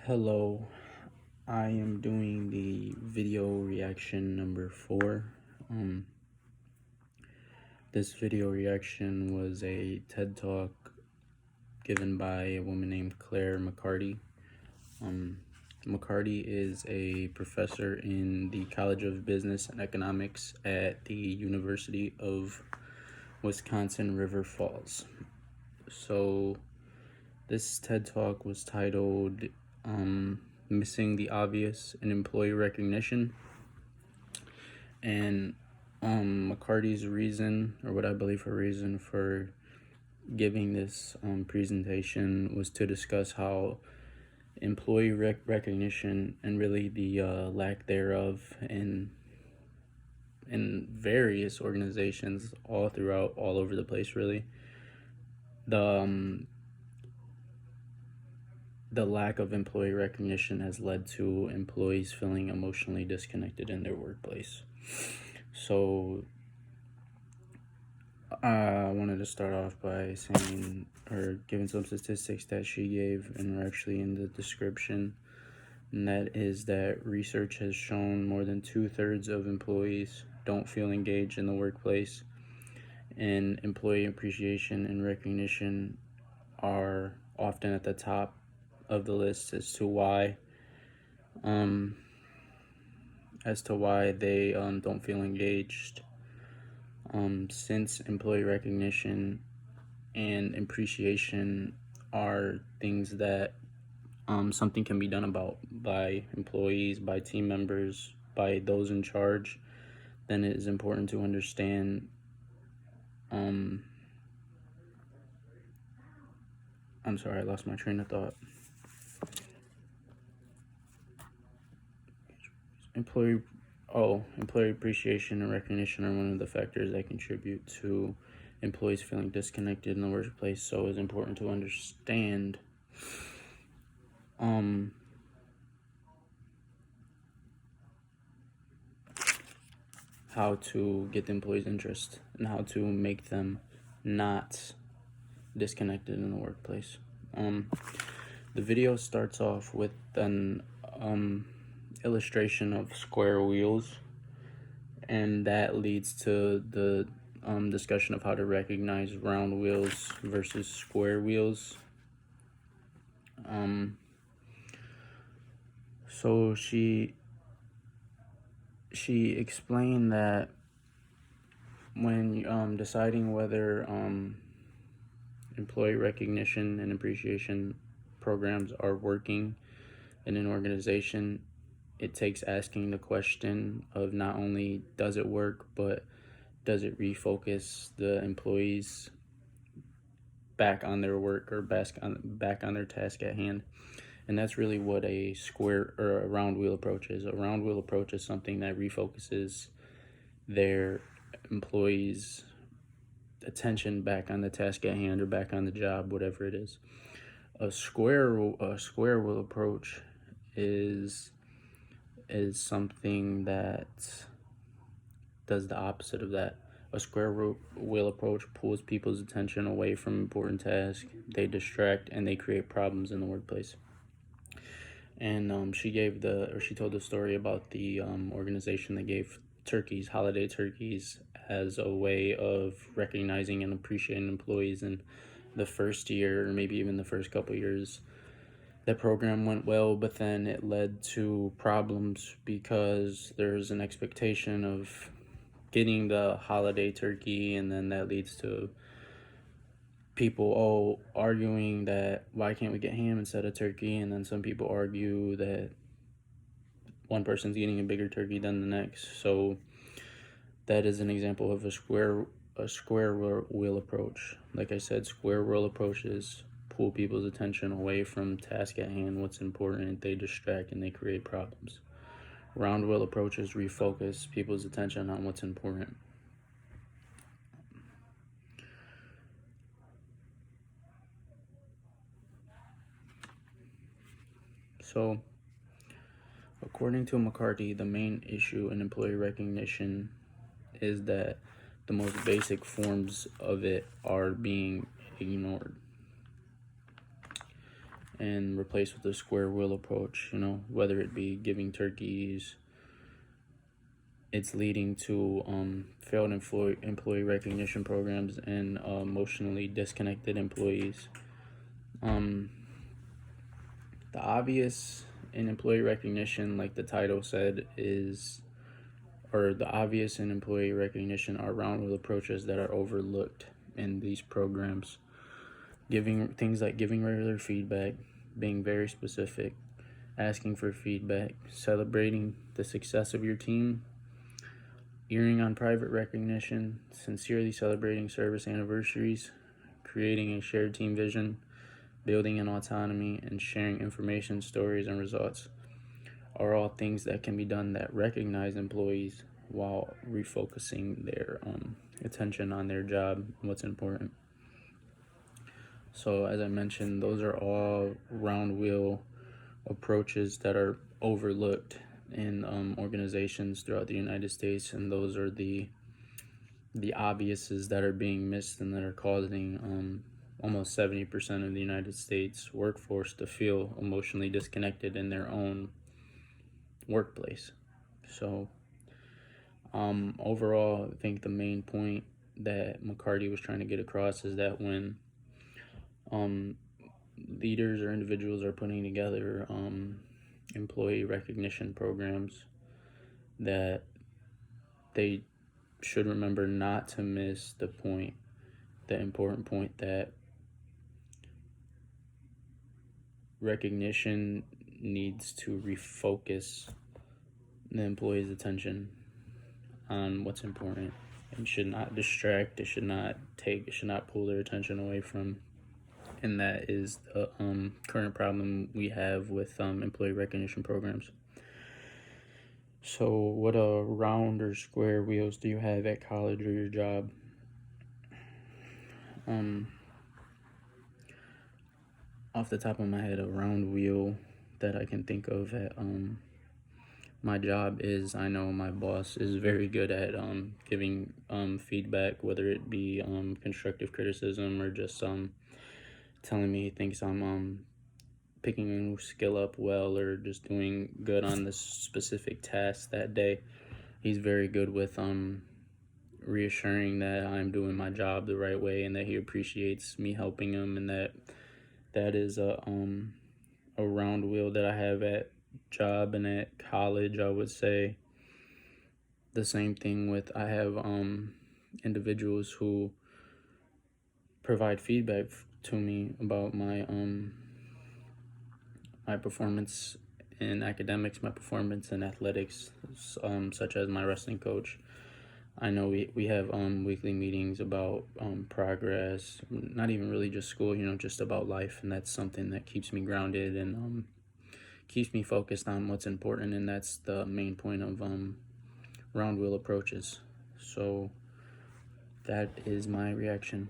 Hello, I am doing the video reaction number 4. Um, this video reaction was a TED Talk given by a woman named Claire McCarty. McCarty is a professor in the College of Business and Economics at the University of Wisconsin River Falls. So this TED Talk was titled Missing the Obvious in Employee Recognition. And McCarty's reason, or what I believe her reason for giving this presentation, was to discuss how employee recognition and really the lack thereof in various organizations all over the place, really, the lack of employee recognition has led to employees feeling emotionally disconnected in their workplace. So I wanted to start off by saying, or giving some statistics that she gave and were actually in the description, and that is that research has shown more than 2/3 of employees don't feel engaged in the workplace, and employee appreciation and recognition are often at the top of the list as to why they don't feel engaged. Since employee recognition and appreciation are things that something can be done about by employees, by team members, by those in charge, then it is important to understand I'm sorry, I lost my train of thought. Employee appreciation and recognition are one of the factors that contribute to employees feeling disconnected in the workplace. So it's important to understand how to get the employees' interest and how to make them not disconnected in the workplace. The video starts off with an illustration of square wheels, and that leads to the discussion of how to recognize round wheels versus square wheels. So she explained that when deciding whether employee recognition and appreciation programs are working in an organization, it takes asking the question of not only does it work, but does it refocus the employees back on their work or back on their task at hand. And that's really what a square or a round wheel approach is. A round wheel approach is something that refocuses their employees' attention back on the task at hand or back on the job, whatever it is. A square wheel approach is something that does the opposite of that. A square wheel approach pulls people's attention away from important tasks. They distract and they create problems in the workplace. And she told the story about the organization that gave holiday turkeys, as a way of recognizing and appreciating employees in the first year, or maybe even the first couple years. That program went well, but then it led to problems because there's an expectation of getting the holiday turkey, and then that leads to people arguing that why can't we get ham instead of turkey, and then some people argue that one person's eating a bigger turkey than the next. So that is an example of a square wheel approach. Like I said, square wheel approaches pull people's attention away from task at hand, what's important. They distract and they create problems. Round wheel approaches refocus people's attention on what's important. So, according to McCarty, the main issue in employee recognition is that the most basic forms of it are being ignored. and replace with the square wheel approach, whether it be giving turkeys. It's leading to failed employee recognition programs and emotionally disconnected employees. Um, the obvious in employee recognition, like the title said, the obvious in employee recognition are round wheel approaches that are overlooked in these programs. Giving regular feedback, being very specific, asking for feedback, celebrating the success of your team, earning on private recognition, sincerely celebrating service anniversaries, creating a shared team vision, building an autonomy, and sharing information, stories, and results are all things that can be done that recognize employees while refocusing their attention on their job and what's important. So as I mentioned, those are all round wheel approaches that are overlooked in organizations throughout the United States, and those are the obviouses that are being missed and that are causing almost 70% of the United States workforce to feel emotionally disconnected in their own workplace. So overall, I think the main point that McCarty was trying to get across is that when leaders or individuals are putting together employee recognition programs, that they should remember not to miss the important point that recognition needs to refocus the employee's attention on what's important. It should not distract, it should not pull their attention away from. And that is the current problem we have with employee recognition programs. So what round or square wheels do you have at college or your job? Off the top of my head, a round wheel that I can think of at my job is, I know my boss is very good at giving feedback, whether it be constructive criticism or just telling me he thinks I'm picking a new skill up well or just doing good on this specific task that day. He's very good with reassuring that I'm doing my job the right way and that he appreciates me helping him, and that is a round wheel that I have at job. And at college, I would say the same thing with, I have individuals who provide feedback to me about my my performance in academics, my performance in athletics, such as my wrestling coach. I know we have weekly meetings about progress, not even really just school, just about life, and that's something that keeps me grounded and keeps me focused on what's important, and that's the main point of round wheel approaches. So that is my reaction.